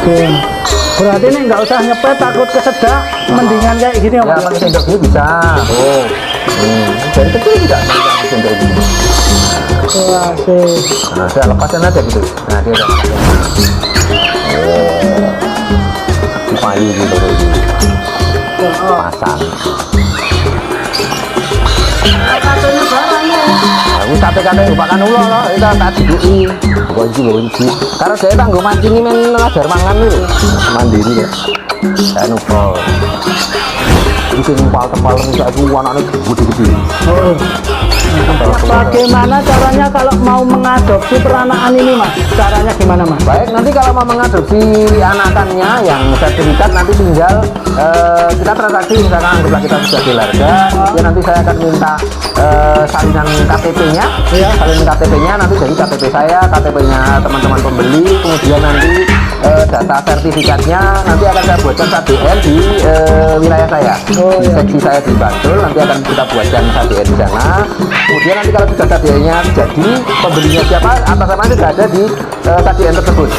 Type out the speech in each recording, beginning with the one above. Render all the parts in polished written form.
Oke. Berarti nih nggak usah nyepet takut kesedak, mendingan kayak gini ya Ya, Mas. pakai sendok ini bisa. Oh. Dari kecil juga pakai sendok ini. Wah, sih. Nah, saya lepasin aja gitu. Nah, dia udah dipayu gitu pasang. Aku kate-kate lupakan ulo loh, itu tak didui. Bukan sih. Karena saya tak mancing ini men ngajar mangan dulu. Mandiri ya. Saya nupol. Ini sing tempal-tempal rusak itu anaknya gede-gede. Oh. Bagaimana caranya kalau mau mengadopsi peranakan ini Mas? Caranya gimana Mas? Baik, nanti kalau mau mengadopsi anakannya yang sertifikat nanti tinggal kita transaksi, misalkan anggaplah kita sudah di Larga, ya nanti saya akan minta salinan KTP-nya, ya. salinan KTP-nya nanti dari KTP saya, KTP-nya teman-teman pembeli, kemudian nanti data sertifikatnya nanti akan saya buatkan KDN di wilayah saya, di seksi saya di Bantul, nanti akan kita buatkan KDN di sana. Kemudian nanti kalau sudah KDN-nya jadi, pembelinya siapa, atas nama sudah ada di KDN tersebut.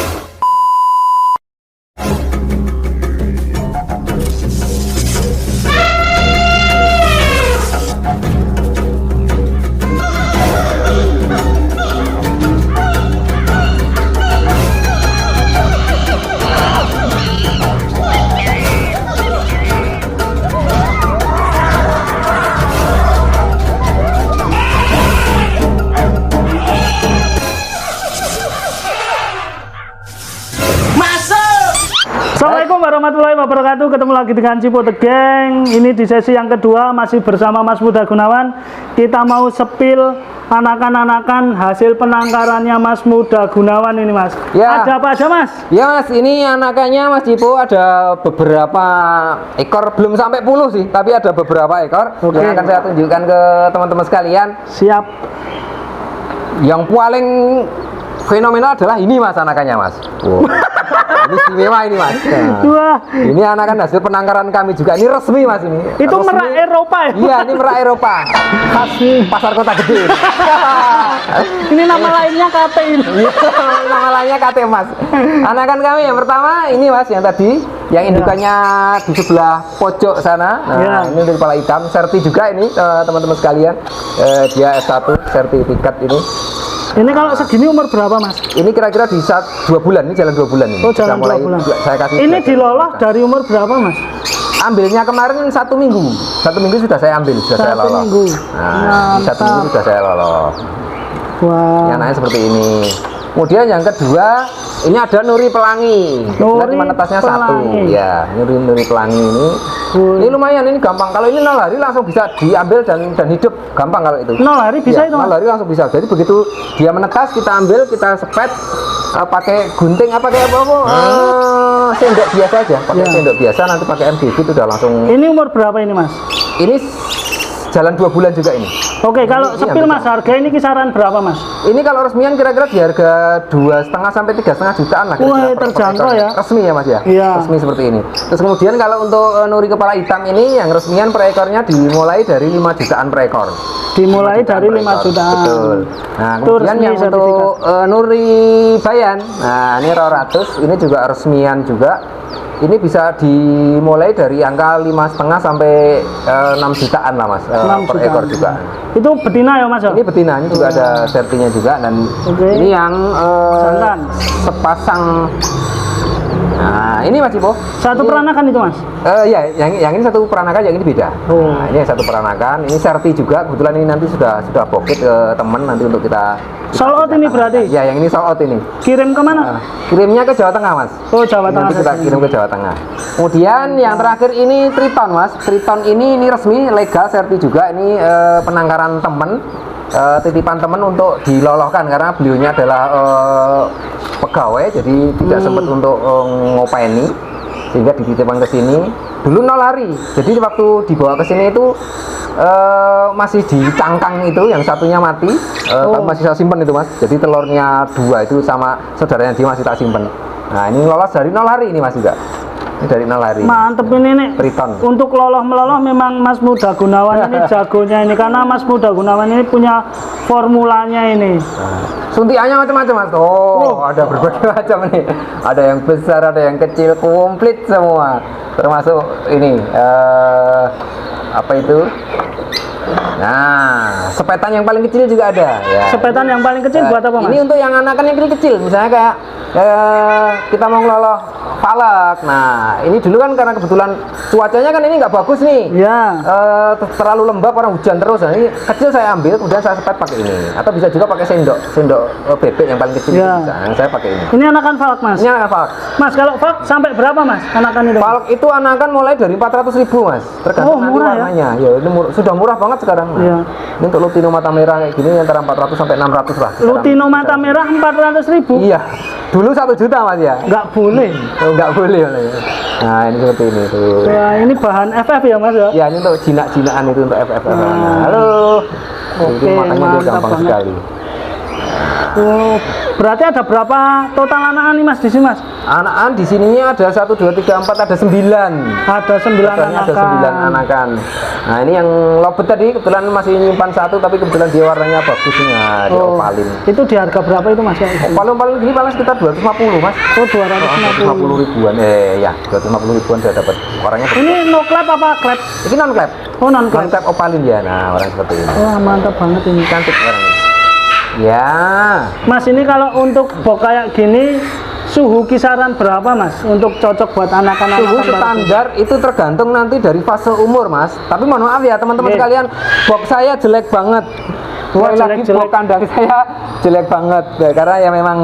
Assalamualaikum warahmatullahi wabarakatuh. Ketemu lagi dengan Cipote Geng. Ini di sesi yang kedua masih bersama Mas Muda Gunawan. Kita mau sepil anakan-anakan hasil penangkarannya Mas Muda Gunawan ini Mas. Ya. Ada apa aja Mas? Ya Mas, ini anakannya Mas Cipo ada beberapa ekor, belum sampai puluh sih, tapi ada beberapa ekor. Oke. Yang akan saya tunjukkan ke teman-teman sekalian. Siap. Yang paling fenomenal adalah ini Mas, anakannya Mas. Wow. Ini istimewa ini Mas. Nah, Wah, ini anakan hasil penangkaran kami juga. Ini resmi Mas ini. itu Resmi. merak Eropa ya? Iya, ini merak Eropa. Khas pasar kota gede. Ini nama lainnya KT ini. Nama lainnya KT Mas. Anakan kami yang pertama ini Mas, yang tadi, yang indukannya di sebelah pojok sana. Nah, Ya. ini dari kepala hitam, serti juga ini teman-teman sekalian. Dia S1 sertifikat ini. Ini kalau segini umur berapa Mas? Ini kira-kira di 2 bulan, ini jalan 2 bulan ini. Oh, jalan 2 Sudah mulai bulan. Saya kasih. Ini dilolah dari umur berapa Mas? Ambilnya kemarin 1 minggu. 1 minggu sudah saya ambil, sudah saya 1 lolos. minggu. Nah, 1 minggu sudah saya lolos. Wah. Ini anaknya seperti ini. Kemudian yang kedua, ini ada Nuri Pelangi. Nuri Cuma netasnya Pelangi. 1. Ya, Nuri Pelangi ini. Ini lumayan, ini gampang. Kalau ini 0 hari langsung bisa diambil dan hidup, gampang kalau itu. 0 hari bisa Ya, itu Mas? 0 hari langsung bisa. Jadi begitu dia menetas, kita ambil, kita sepet, pakai gunting apa kayak apa? Sendok biasa aja, pakai Ya. sendok biasa. Nanti pakai MGB itu udah langsung. Ini umur berapa ini Mas? Ini jalan 2 bulan juga ini. Oke, kalau Ini sepil hampir Mas, harga ini kisaran berapa Mas? Ini kalau resmian kira-kira di harga 2,5 sampai 3,5 jutaan lah. Wah, kira-kira per terjangkau ekor. ya. Resmi ya Mas ya? Iya. Resmi seperti ini. Terus kemudian kalau untuk Nuri kepala hitam ini yang resmian per ekornya dimulai dari 5 jutaan per ekor. Dimulai 5 dari per 5 ekor. jutaan. Betul. Nah, Itu kemudian resmi yang untuk Nuri Bayan, nah ini Roratus, ini juga resmian juga. Ini bisa dimulai dari angka 5,5 sampai 6 jutaan lah Mas, 6 per jutaan. ekor juga. Itu betina ya Mas? Ini betina, ini juga ada sertinya juga, dan Oke. ini yang Jantan. sepasang. Nah, ini Mas Ipo. Satu Ini- peranakan itu Mas? Ya, yang ini satu peranakan, yang ini beda. Oh. Nah, ini yang satu peranakan, ini serti juga. Kebetulan ini nanti sudah pocket ke teman nanti untuk kita. Sold out ini berarti? Ya, yang ini sold out ini. Kirim kemana? Nah, kirimnya ke Jawa Tengah Mas. Oh, Jawa Tengah. Nanti kita kirim ke Jawa Tengah. Kemudian yang terakhir ini Triton Mas. Triton ini resmi, legal, serti juga. Ini penangkaran temen, titipan temen untuk dilolohkan karena beliaunya adalah pegawai, jadi tidak sempat untuk ngopeni, sehingga dititipkan ke sini. Dulu 0 hari. Jadi waktu dibawa ke sini itu masih di cangkang itu, yang satunya mati, tapi masih saya simpen itu Mas. Jadi telurnya 2 itu sama saudaranya dia masih tak simpen. Nah, ini lolos dari 0 hari ini Mas juga. Ini dari Nalari. Mantep ini nih. Triton. Untuk loloh meloloh memang Mas Muda Gunawan ini jagonya ini, karena Mas Muda Gunawan ini punya formulanya ini. Suntiannya macam-macam Mas. Oh, ada berbagai macam nih. Ada yang besar, ada yang kecil, komplit semua. Termasuk ini apa itu? Nah, sepetan yang paling kecil juga ada ya. Sepetan yang paling kecil buat apa, Mas? Ini untuk yang anakan yang kecil-kecil, misalnya kayak kita mau ngeloloh palak. Nah, ini dulu kan karena kebetulan cuacanya kan ini nggak bagus nih. Ya. Terlalu lembab, orang hujan terus. Nah, ini kecil saya ambil, kemudian saya sepet pakai ini. Atau bisa juga pakai sendok bebek yang paling kecil. Ya. Bisa. Yang saya pakai ini. Ini anakan falk, Mas. Ini anakan falk. Mas, kalau falk sampai berapa, Mas? Anakan itu? Falk itu anakan mulai dari 400.000 Mas. Tergantung nanti murah warnanya. Ya, ini sudah murah banget sekarang. Nah, Iya. ini untuk lutino mata merah kayak gini antara 400 sampai 600 lah. Lutino mata merah 400.000. Iya. Dulu 1 juta Mas ya. Nggak boleh. Oh, nggak boleh. Nah, ini seperti ini tuh. Wah, ini bahan FF ya, Mas ya? Ya, ini untuk jinak-jinakan itu untuk FF. Halo. Oke, Itu makanya dia mantap gampang banget. sekali. Oh, berarti ada berapa total anakan nih, Mas, di sini, Mas? Anakan di sininya ada 1 2 3 4 ada 9. Ada 9 Totalnya anakan. ada 9 anakan. Nah, ini yang lobet tadi kebetulan masih nyimpan 1 tapi kebetulan dia warnanya bagusnya di opalin. Itu di harga berapa itu, Mas? Opalin gini paling sekitar 250 Mas. Oh, 250. 250 ribuan. Ya, 250 ribuan sudah dapat. Orangnya Ini no clap apa clap? ini non clap. Oh, non Non clap. clap opalin ya. Nah, orang seperti ini. Wah, mantap banget ini. Cantik orang ini. Ya. Mas, ini kalau untuk bok kayak gini suhu kisaran berapa, Mas? Untuk cocok buat anakan-anakan Suhu baru? standar itu tergantung nanti dari fase umur Mas. Tapi mohon maaf ya teman-teman Oke. sekalian, box saya jelek banget. Wah, Sekali lagi jelek-jelek. box kandang saya jelek banget ya, karena ya memang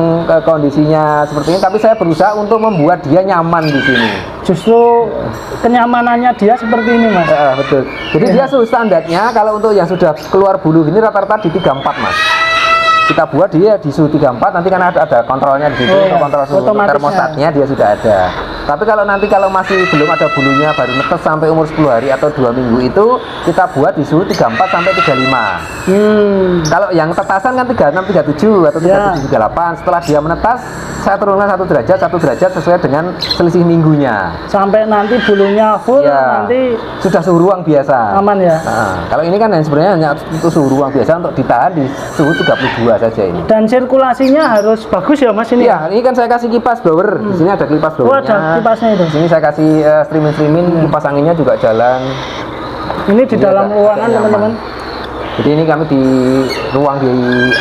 kondisinya seperti ini. Tapi saya berusaha untuk membuat dia nyaman di sini. Justru kenyamanannya dia seperti ini, Mas. Betul. Jadi dia suhu standarnya kalau untuk yang sudah keluar bulu gini rata-rata di 34 Mas. Kita buat dia di suhu 34, nanti kan ada kontrolnya di situ, untuk kontrol suhu otomatisnya. termostatnya dia sudah ada. Tapi kalau nanti kalau masih belum ada bulunya, baru netes sampai umur 10 hari atau 2 minggu itu kita buat di suhu 34 sampai 35. Kalau yang tetasan kan 36, 37 atau 37, 38. Setelah dia menetas, saya turunkan 1 derajat sesuai dengan selisih minggunya. Sampai nanti bulunya full, Ya, nanti sudah suhu ruang biasa. aman ya. Nah, kalau ini kan sebenarnya hanya untuk suhu ruang biasa untuk ditahan di suhu 32 saja ini. Dan sirkulasinya harus bagus ya, Mas, ini? Iya, ini kan saya kasih kipas blower. Di sini ada kipas Oh, blowernya. ada kipasnya itu. Di sini saya kasih streaming, kipas anginnya juga jalan. Ini di Ini dalam agak ruangan, nyaman. teman-teman. Jadi ini kami di ruang di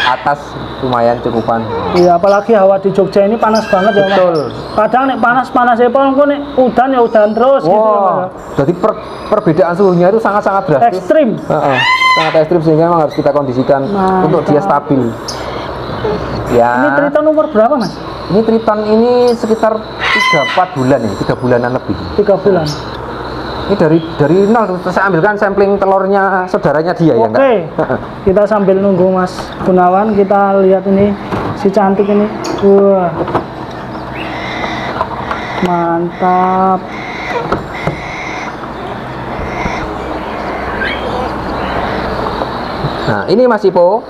atas lumayan cukupan. Iya, apalagi hawa di Jogja ini panas banget ya, Mas. Betul. Kadang nek panas ya, kok nek udan ya udan terus gitu ya, Mas. Jadi perbedaan suhunya itu sangat-sangat drastis. Ekstrim. Sangat ekstrim sehingga memang harus kita kondisikan Mantap. untuk dia stabil. Ya. Ini Triton umur berapa, Mas? Ini Triton ini sekitar 3-4 bulan ya, 3 bulanan lebih. 3 bulan. Ini dari nol, saya ambilkan sampling telurnya saudaranya dia ya Oke. Kita sambil nunggu Mas Gunawan, kita lihat ini si cantik ini. Wah. Mantap. Nah, ini Mas Ipo.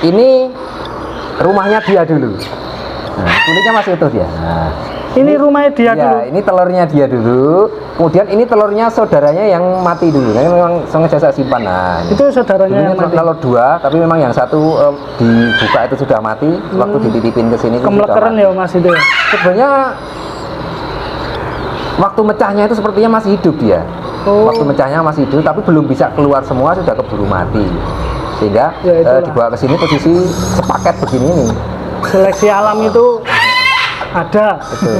Ini rumahnya dia dulu. Nah, kulitnya masih utuh dia. Nah, Ini rumahnya dia ya, dulu. ini telurnya dia dulu. Kemudian ini telurnya saudaranya yang mati dulu. Nah, ini memang sengaja saya simpan. Nah, ini. Itu saudaranya yang Dulunya mati. telur 2, tapi memang yang satu dibuka itu sudah mati. Waktu dititipin ke sini itu sudah Kemlekeren mati. ya, Mas itu. Sebenarnya waktu mecahnya itu sepertinya masih hidup dia. Oh. Waktu mecahnya masih hidup, tapi belum bisa keluar semua, sudah keburu mati. Sehingga Ya, itulah. dibawa ke sini posisi sepaket begini nih. Seleksi alam itu ada. Betul.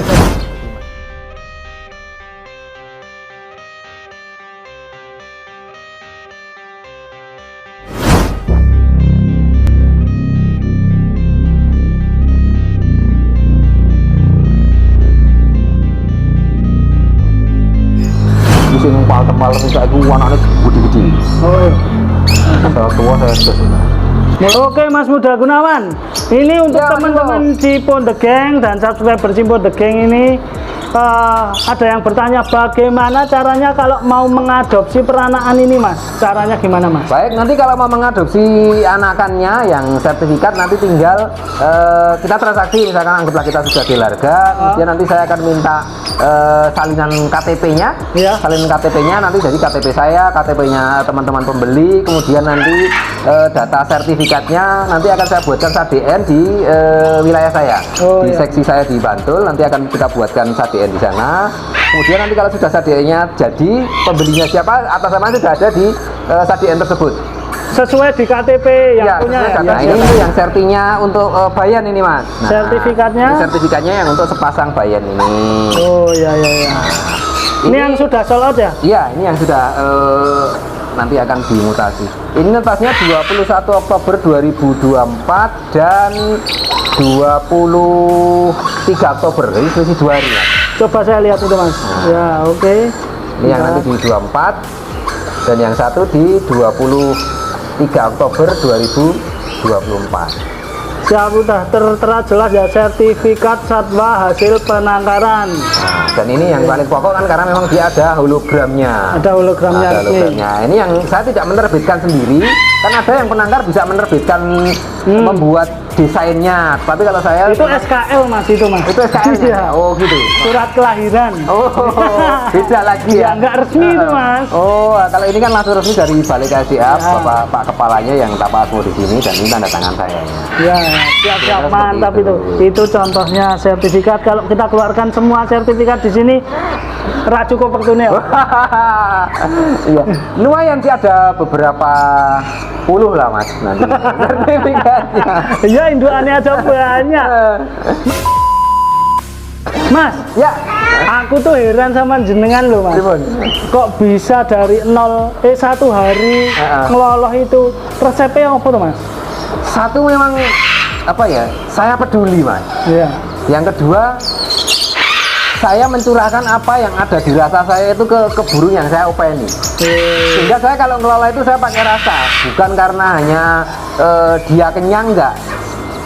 Di sini kepala saya itu warnanya gede-gede. Oh, iya. Saya tua saya sudah. Oke, Mas Muda Gunawan. Ini untuk Ya, teman-teman Cipo The Gang dan subscriber Cipo The Gang ini ada yang bertanya bagaimana caranya kalau mau mengadopsi peranakan ini Mas? Caranya gimana Mas? Baik, nanti kalau mau mengadopsi anakannya yang sertifikat nanti tinggal kita transaksi, misalkan anggaplah kita sudah deal harga, kemudian nanti saya akan minta salinan KTP-nya, Iya. salinan KTP-nya nanti jadi KTP saya, KTP-nya teman-teman pembeli, kemudian nanti data sertifikatnya nanti akan saya buatkan SADN di wilayah saya, di iya. seksi saya di Bantul, nanti akan kita buatkan SADN di sana. Kemudian nanti kalau sudah SADN-nya jadi, pembelinya siapa, atas nama sudah ada di SADN tersebut. Sesuai di KTP yang Ya, punya ya? nah, ini yang sertinya untuk bayan ini Mas. Nah, Sertifikatnya? ini sertifikatnya yang untuk sepasang bayan ini. Oh iya iya iya. Ini yang sudah sold out ya? Iya, ini yang sudah nanti akan dimutasi. Ini netasnya 21 Oktober 2024 dan 23 Oktober. Jadi selisih 2 hari Mas. Coba saya lihat itu Mas. Ya oke. Ini yang nanti di 24 dan yang satu di 23 Oktober 2024. Siap, udah tertera jelas ya, sertifikat satwa hasil penangkaran. Nah, dan ini yang paling pokok kan karena memang dia ada hologramnya. Ada hologramnya. Ada hologramnya. Ini yang saya tidak menerbitkan sendiri, kan ada yang penangkar bisa menerbitkan membuat desainnya. Tapi kalau saya Itu SKL Mas itu Mas. itu SKL. Iya. Oh gitu. Surat kelahiran. Oh, beda lagi Ya ya. nggak resmi itu Mas. Oh, kalau ini kan langsung resmi dari Balai KSDA, Pak Kepalanya yang Pak Asmo di sini dan ini tanda tangan saya. Ya, siap-siap Seperti mantap itu. Itu contohnya sertifikat. Kalau kita keluarkan semua sertifikat di sini, rak cukup waktunya. Iya, lumayan sih ada beberapa puluh lah Mas nanti sertifikatnya. Ya, indukannya aja banyak. Mas, Ya, aku tuh heran sama jenengan loh Mas. Pripun? Kok bisa dari 1 hari ngeloloh itu resepnya apa tuh Mas? satu memang apa ya? Saya peduli Mas. Iya. Yang kedua, saya mencurahkan apa yang ada di rasa saya itu ke burung yang saya openi. Sehingga saya kalau ngelola itu saya pakai rasa, bukan karena hanya dia kenyang enggak.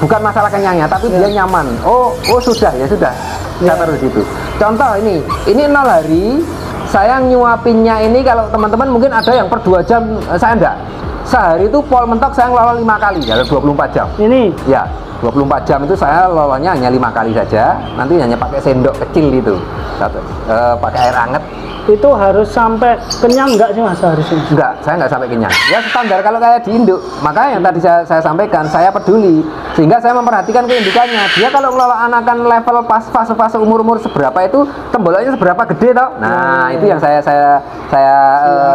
Bukan masalah kenyangnya, tapi dia nyaman. Oh sudah ya sudah. Saya taruh di situ. Contoh ini 0 hari saya nyuapinnya ini kalau teman-teman mungkin ada yang per 2 jam, saya enggak. Sehari itu pol mentok saya ngelola 5 kali dalam 24 jam. Ini Ya, 24 jam itu saya lolanya hanya 5 kali saja. Nanti hanya pakai sendok kecil itu. Pakai air hangat. itu harus sampai kenyang enggak sih Mas harusnya? Enggak, saya enggak sampai kenyang. Ya standar kalau kayak di induk. Makanya yang tadi saya sampaikan, saya peduli. Sehingga saya memperhatikan keindukannya. Dia kalau ngelola anakan level pas fase-fase umur-umur seberapa itu, tembolaknya seberapa gede toh. Nah, itu yang saya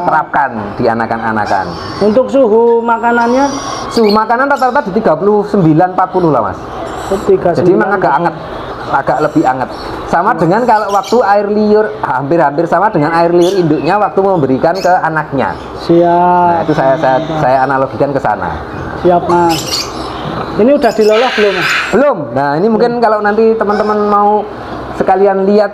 terapkan di anakan-anakan. Untuk suhu makanannya Suhu makanan rata-rata di 39-40 lah Mas. 39. Jadi memang agak anget, agak lebih anget. Sama dengan kalau waktu air liur, hampir-hampir sama dengan air liur induknya waktu memberikan ke anaknya. Siap. Nah, itu saya analogikan ke sana. Siap Mas. Ini udah diloloh belum Mas? Belum. Nah, ini mungkin kalau nanti teman-teman mau sekalian lihat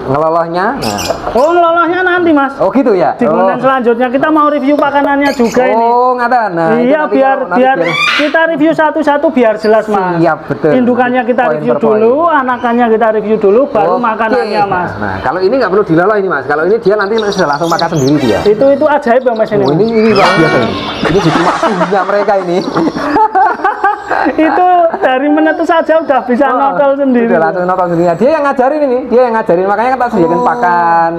ngelolohnya. Nah. Oh ngelolahnya nanti Mas. Oh gitu ya. Di konten selanjutnya kita mau review makanannya juga ini. Oh ngatain. Nah, itu Iya nanti biar kalau- kita review satu-satu biar jelas Mas. Siap, betul. Indukannya kita Poin review per poin. dulu, anakannya kita review dulu, baru Oke. makanannya Mas. Nah, kalau ini nggak perlu diloloh ini Mas. Kalau ini dia nanti sudah langsung makan sendiri dia. Itu ajaib ya Mas ini. Oh, Mas? ini luar biasa ini. Ini justru waktunya mereka ini. Itu dari menetes saja udah bisa notol sendiri. Udah langsung notol sendiri. Dia yang ngajarin ini, dia yang ngajarin. Makanya kita sediakan pakan.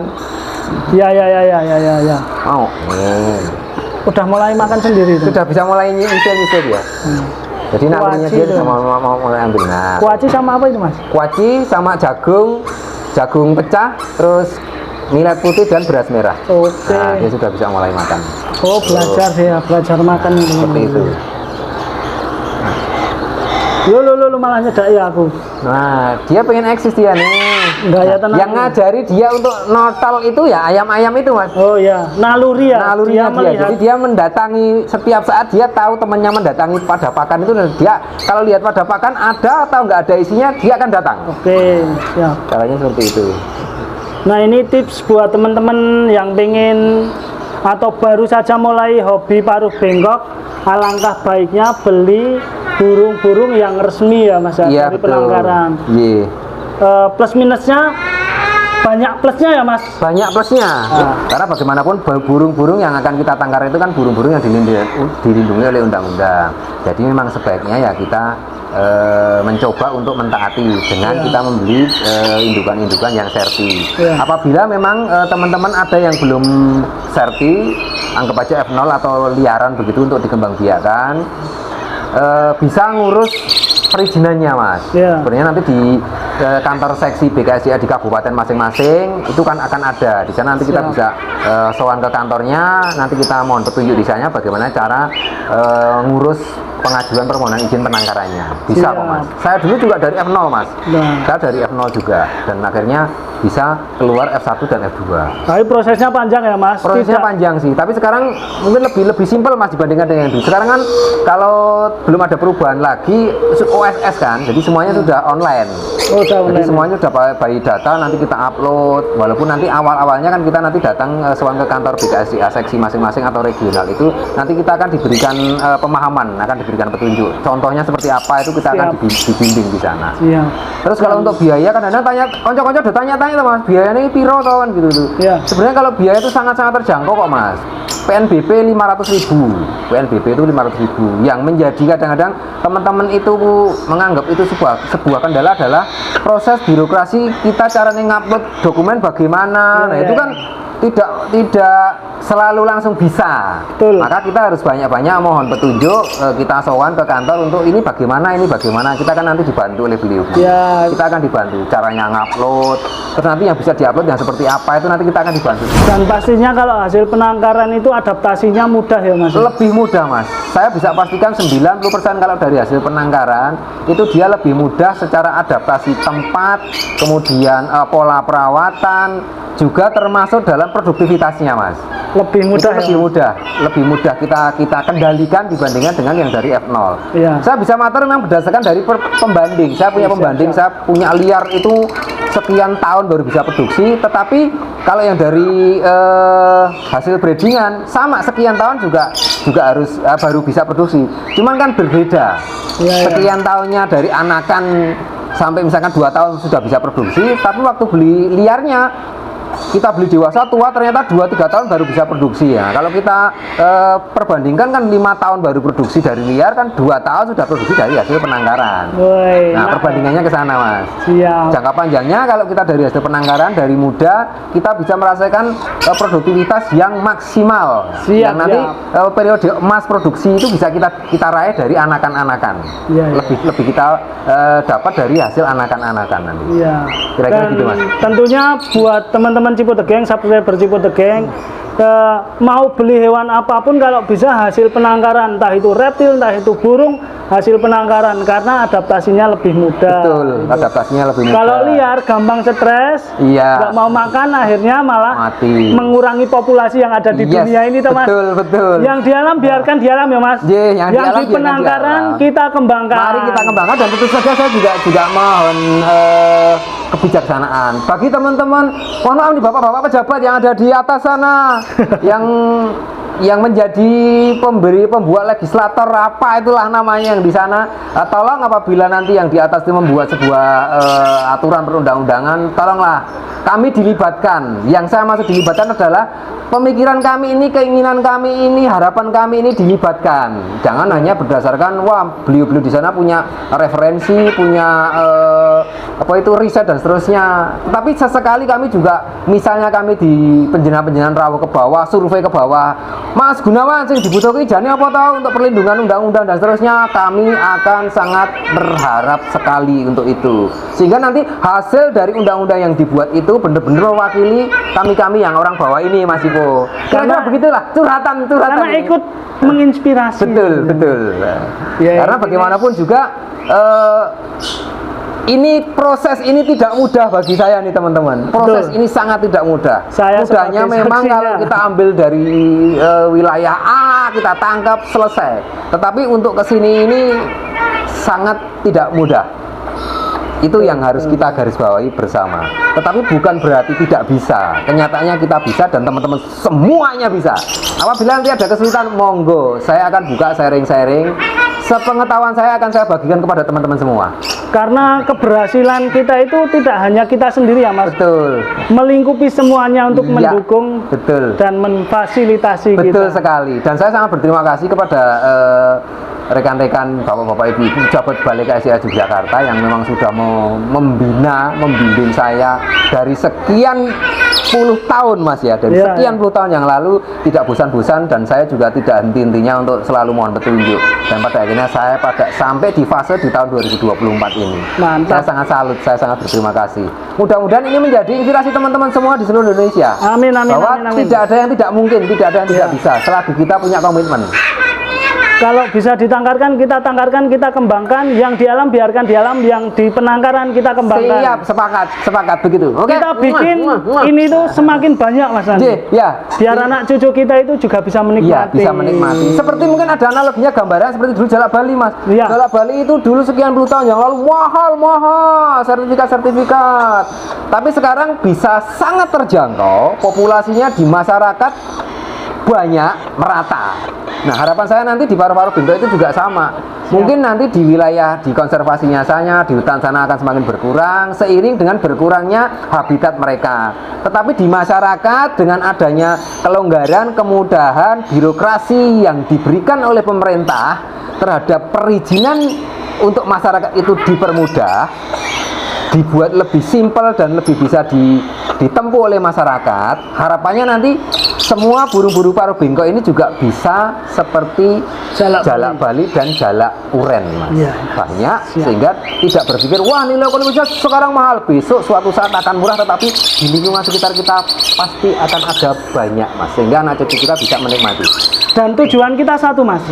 Ya. Oh, Udah mulai makan sendiri itu. sudah bisa mulai nyisir dia. Jadi nalurinya Kuaci dia itu. sudah mau mulai ambil. Nah, Kuaci sama apa itu Mas? kuaci sama jagung pecah, terus millet putih dan beras merah. Oke. Nah, dia sudah bisa mulai makan. Oh belajar ya, belajar makan ini. Seperti itu. Lu malah nyedaki aku. Nah, dia pengen eksis dia nih. Enggak ya tenang. Yang ngajari dia untuk notol itu ya ayam-ayam itu Mas. Oh ya, naluri ya. Nalurinya dia, melihat. jadi dia mendatangi setiap saat, dia tahu temannya mendatangi pada pakan itu, dan dia kalau lihat pada pakan ada atau nggak ada isinya, dia akan datang. Oke, siap. Caranya seperti itu. Nah ini tips buat teman-teman yang pengen atau baru saja mulai hobi paruh bengkok, alangkah baiknya beli burung-burung yang resmi ya Mas ya, Iya dari betul. penangkaran. Iya. Plus minusnya banyak plusnya ya Mas. Banyak plusnya. Karena bagaimanapun burung-burung yang akan kita tangkar itu kan burung-burung yang dilindungi oleh undang-undang. Jadi memang sebaiknya ya kita mencoba untuk mentaati dengan kita membeli indukan-indukan yang serti. Apabila memang teman-teman ada yang belum serti, anggap aja F0 atau liaran begitu untuk dikembangbiakkan, bisa ngurus perizinannya Mas. Sebenarnya nanti di kantor seksi BKSDA di kabupaten masing-masing itu kan akan ada. Di sana nanti kita bisa sowan ke kantornya, nanti kita mohon petunjuk di sana bagaimana cara ngurus pengajuan permohonan izin penangkarannya. Bisa kok Mas. Saya dulu juga dari F0 Mas. Saya dari F0 juga dan akhirnya bisa keluar F1 dan F2. Tapi prosesnya panjang ya Mas? Prosesnya panjang sih, tapi sekarang mungkin lebih simpel Mas dibandingkan dengan dulu. Sekarang kan kalau belum ada perubahan lagi OSS kan, jadi semuanya sudah online. Jadi semuanya sudah by data, nanti kita upload. Walaupun nanti awal-awalnya kan kita nanti datang sowan ke kantor BKSDA seksi masing-masing atau regional itu nanti kita akan diberikan pemahaman, akan diberikan petunjuk. Contohnya seperti apa itu kita akan dibimbing di sana. Terus kalau untuk biaya kadang-kadang tanya, konco-konco udah tanya-tanya tuh Mas, biayanya ini piro kawan gitu tuh. Sebenarnya kalau biaya itu sangat-sangat terjangkau kok Mas. PNBP 500.000, PNBP itu 500.000. Yang menjadi kadang-kadang teman-teman itu menganggap itu sebuah kendala adalah proses birokrasi kita caranya ngupload dokumen bagaimana. Nah itu kan tidak selalu langsung bisa. Maka kita harus banyak-banyak mohon petunjuk, kita sowan ke kantor untuk ini bagaimana. Kita kan nanti dibantu oleh beliau. Kita akan dibantu caranya ngupload. Terus nanti yang bisa diupload yang seperti apa itu nanti kita akan dibantu. Dan pastinya kalau hasil penangkaran itu adaptasinya mudah ya Mas? Lebih mudah Mas. Saya bisa pastikan 90% kalau dari hasil penangkaran itu dia lebih mudah secara adaptasi tempat, kemudian pola perawatan, juga termasuk dalam produktivitasnya Mas. Lebih mudah. Lebih mudah kita kendalikan dibandingkan dengan yang dari F0. Saya bisa matur memang berdasarkan dari pembanding. Saya punya pembanding, saya punya liar itu sekian tahun baru bisa produksi, tetapi kalau yang dari hasil breedingan sama sekian tahun juga harus baru bisa produksi. Cuman kan berbeda. Sekian tahunnya dari anakan sampai misalkan 2 tahun sudah bisa produksi, tapi waktu beli liarnya kita beli dewasa tua ternyata 2-3 tahun baru bisa produksi ya. Kalau kita perbandingkan kan 5 tahun baru produksi dari liar, kan 2 tahun sudah produksi dari hasil penangkaran. Nah perbandingannya ke sana Mas. Jangka panjangnya kalau kita dari hasil penangkaran dari muda kita bisa merasakan produktivitas yang maksimal. Yang nanti periode emas produksi itu bisa kita raih dari anakan-anakan. Lebih kita dapat dari hasil anakan-anakan nanti. Kira-kira gitu Mas. Tentunya buat teman-teman Cipote Gang, subscriber Cipote Gang, mau beli hewan apapun kalau bisa hasil penangkaran, entah itu reptil, entah itu burung, hasil penangkaran karena adaptasinya lebih mudah. Adaptasinya lebih mudah. Kalau liar gampang stres, nggak mau makan, akhirnya malah mati. Mengurangi populasi yang ada di dunia ini, teman. Betul. Yang di alam biarkan di alam ya Mas. Yang di penangkaran kita kembangkan. Mari kita kembangkan, dan tentu saja saya juga mohon kebijaksanaan bagi teman-teman. Mohon maaf nih bapak-bapak pejabat yang ada di atas sana, yang menjadi pembuat legislator apa itulah namanya yang di sana, tolong apabila nanti yang di atas itu membuat sebuah aturan perundang-undangan, tolonglah kami dilibatkan. Yang saya maksud dilibatkan adalah pemikiran kami ini, keinginan kami ini, harapan kami ini dilibatkan. Jangan hanya berdasarkan wah beliau-beliau di sana punya referensi, punya riset dan seterusnya. Tapi sesekali kami juga, misalnya kami di penjenengan rawa ke bawah, survei ke bawah, Mas Gunawan sing dibutuhkan jane apa tahu untuk perlindungan undang-undang dan seterusnya, kami akan sangat berharap sekali untuk itu. Sehingga nanti hasil dari undang-undang yang dibuat itu benar-benar mewakili kami yang orang bawah ini Mas Ipo. Karena begitulah curhatan karena ini. Ikut menginspirasi. Betul. Karena bagaimanapun juga proses ini tidak mudah bagi saya nih teman-teman. Proses ini sangat tidak mudah. Mudahnya memang kalau kita ambil dari wilayah A, kita tangkap selesai. Tetapi untuk kesini ini sangat tidak mudah. Itu yang harus kita garis bawahi bersama. Tetapi bukan berarti tidak bisa. Kenyataannya kita bisa dan teman-teman semuanya bisa. Apabila nanti ada kesulitan, monggo, saya akan buka sharing-sharing. Sepengetahuan saya akan saya bagikan kepada teman-teman semua. Karena keberhasilan kita itu tidak hanya kita sendiri ya Mas, Betul. melingkupi semuanya untuk Iya, mendukung betul. dan memfasilitasi Betul kita. sekali. Dan saya sangat berterima kasih kepada rekan-rekan bapak-bapak ibu pejabat Balai KSIA Yogyakarta yang memang sudah membina, membimbing saya dari sekian puluh tahun Mas ya, dari Iya, sekian puluh tahun yang lalu tidak bosan-bosan, dan saya juga tidak henti-hentinya untuk selalu mohon petunjuk, dan pada akhirnya saya sampai di fase di tahun 2024 ini. Mantap. Saya sangat salut, saya sangat berterima kasih. Mudah-mudahan ini menjadi inspirasi teman-teman semua di seluruh Indonesia. Amin, amin, Bahwa amin, amin. tidak ada yang tidak mungkin, tidak ada yang tidak Iya. bisa selagi kita punya komitmen. Kalau bisa ditangkarkan, kita kembangkan. Yang di alam biarkan di alam, yang di penangkaran kita kembangkan. Siap, sepakat begitu. Oke. Kita bikin ini tuh semakin banyak Mas Andi. Ya. Biar anak cucu kita itu juga bisa Iya, menikmati. bisa menikmati. Seperti mungkin ada analoginya, gambaran seperti dulu Jalak Bali, Mas. Iya. Jalak Bali itu dulu sekian puluh tahun yang lalu mahal sertifikat. Tapi sekarang bisa sangat terjangkau, populasinya di masyarakat banyak, merata. Nah, harapan saya nanti di paru-paru Bento itu juga sama. Mungkin nanti di wilayah di konservasinya sana, di hutan sana akan semakin berkurang seiring dengan berkurangnya habitat mereka. Tetapi di masyarakat dengan adanya kelonggaran, kemudahan, birokrasi yang diberikan oleh pemerintah terhadap perizinan untuk masyarakat itu dipermudah, dibuat lebih simpel dan lebih bisa ditempuh oleh masyarakat. Harapannya nanti semua burung-burung paruh bengkok ini juga bisa seperti Jalak Bali dan Jalak Uren, Mas. Iya. Banyak. Siap. Sehingga tidak berpikir wah nilai ekonomisnya sekarang mahal, besok suatu saat akan murah, tetapi di lingkungan sekitar kita pasti akan ada banyak, Mas, sehingga anak cucu kita bisa menikmati. Dan tujuan kita satu Mas,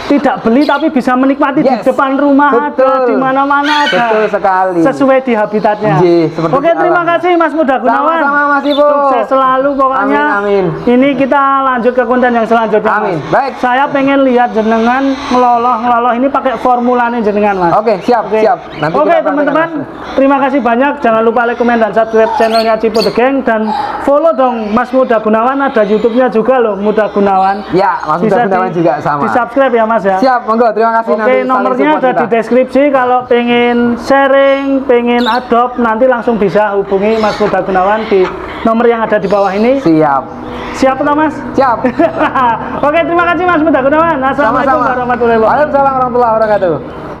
tidak beli tapi bisa menikmati. Yes. Di depan rumah Betul. ada, di mana-mana ada. Betul sekali. Sesuai di habitatnya. Iya, seperti Oke, di terima alamnya. kasih Mas Muda Gunawan. Sama-sama, Mas Ibu. Sukses selalu pokoknya. Amin. Ini kita lanjut ke konten yang selanjutnya. Amin. Mas. Baik. Saya pengen lihat jenengan ngeloloh ini pakai formulanya jenengan Mas. Oke, siap. Nanti Oke kita praktekkan, teman-teman, Mas. terima kasih banyak. Jangan lupa like, komen, dan subscribe channelnya Cipo The Gang, dan follow dong Mas Muda Gunawan. Ada YouTube-nya juga loh, Muda Gunawan. Ya, Mas Muda Gunawan juga sama. Di subscribe ya Mas ya. Siap, monggo. Terima kasih. Oke, nanti saling nomornya support ada kita. di deskripsi. Kalau pengen sharing, pengen adopt, nanti langsung bisa hubungi Mas Muda Gunawan di nomor yang ada di bawah ini. Siap. Siap toh Mas? Siap. Oke, terima kasih Mas Muda Gunawan. Assalamualaikum Sama-sama. warahmatullahi wabarakatuh. Waalaikumsalam warahmatullahi wabarakatuh.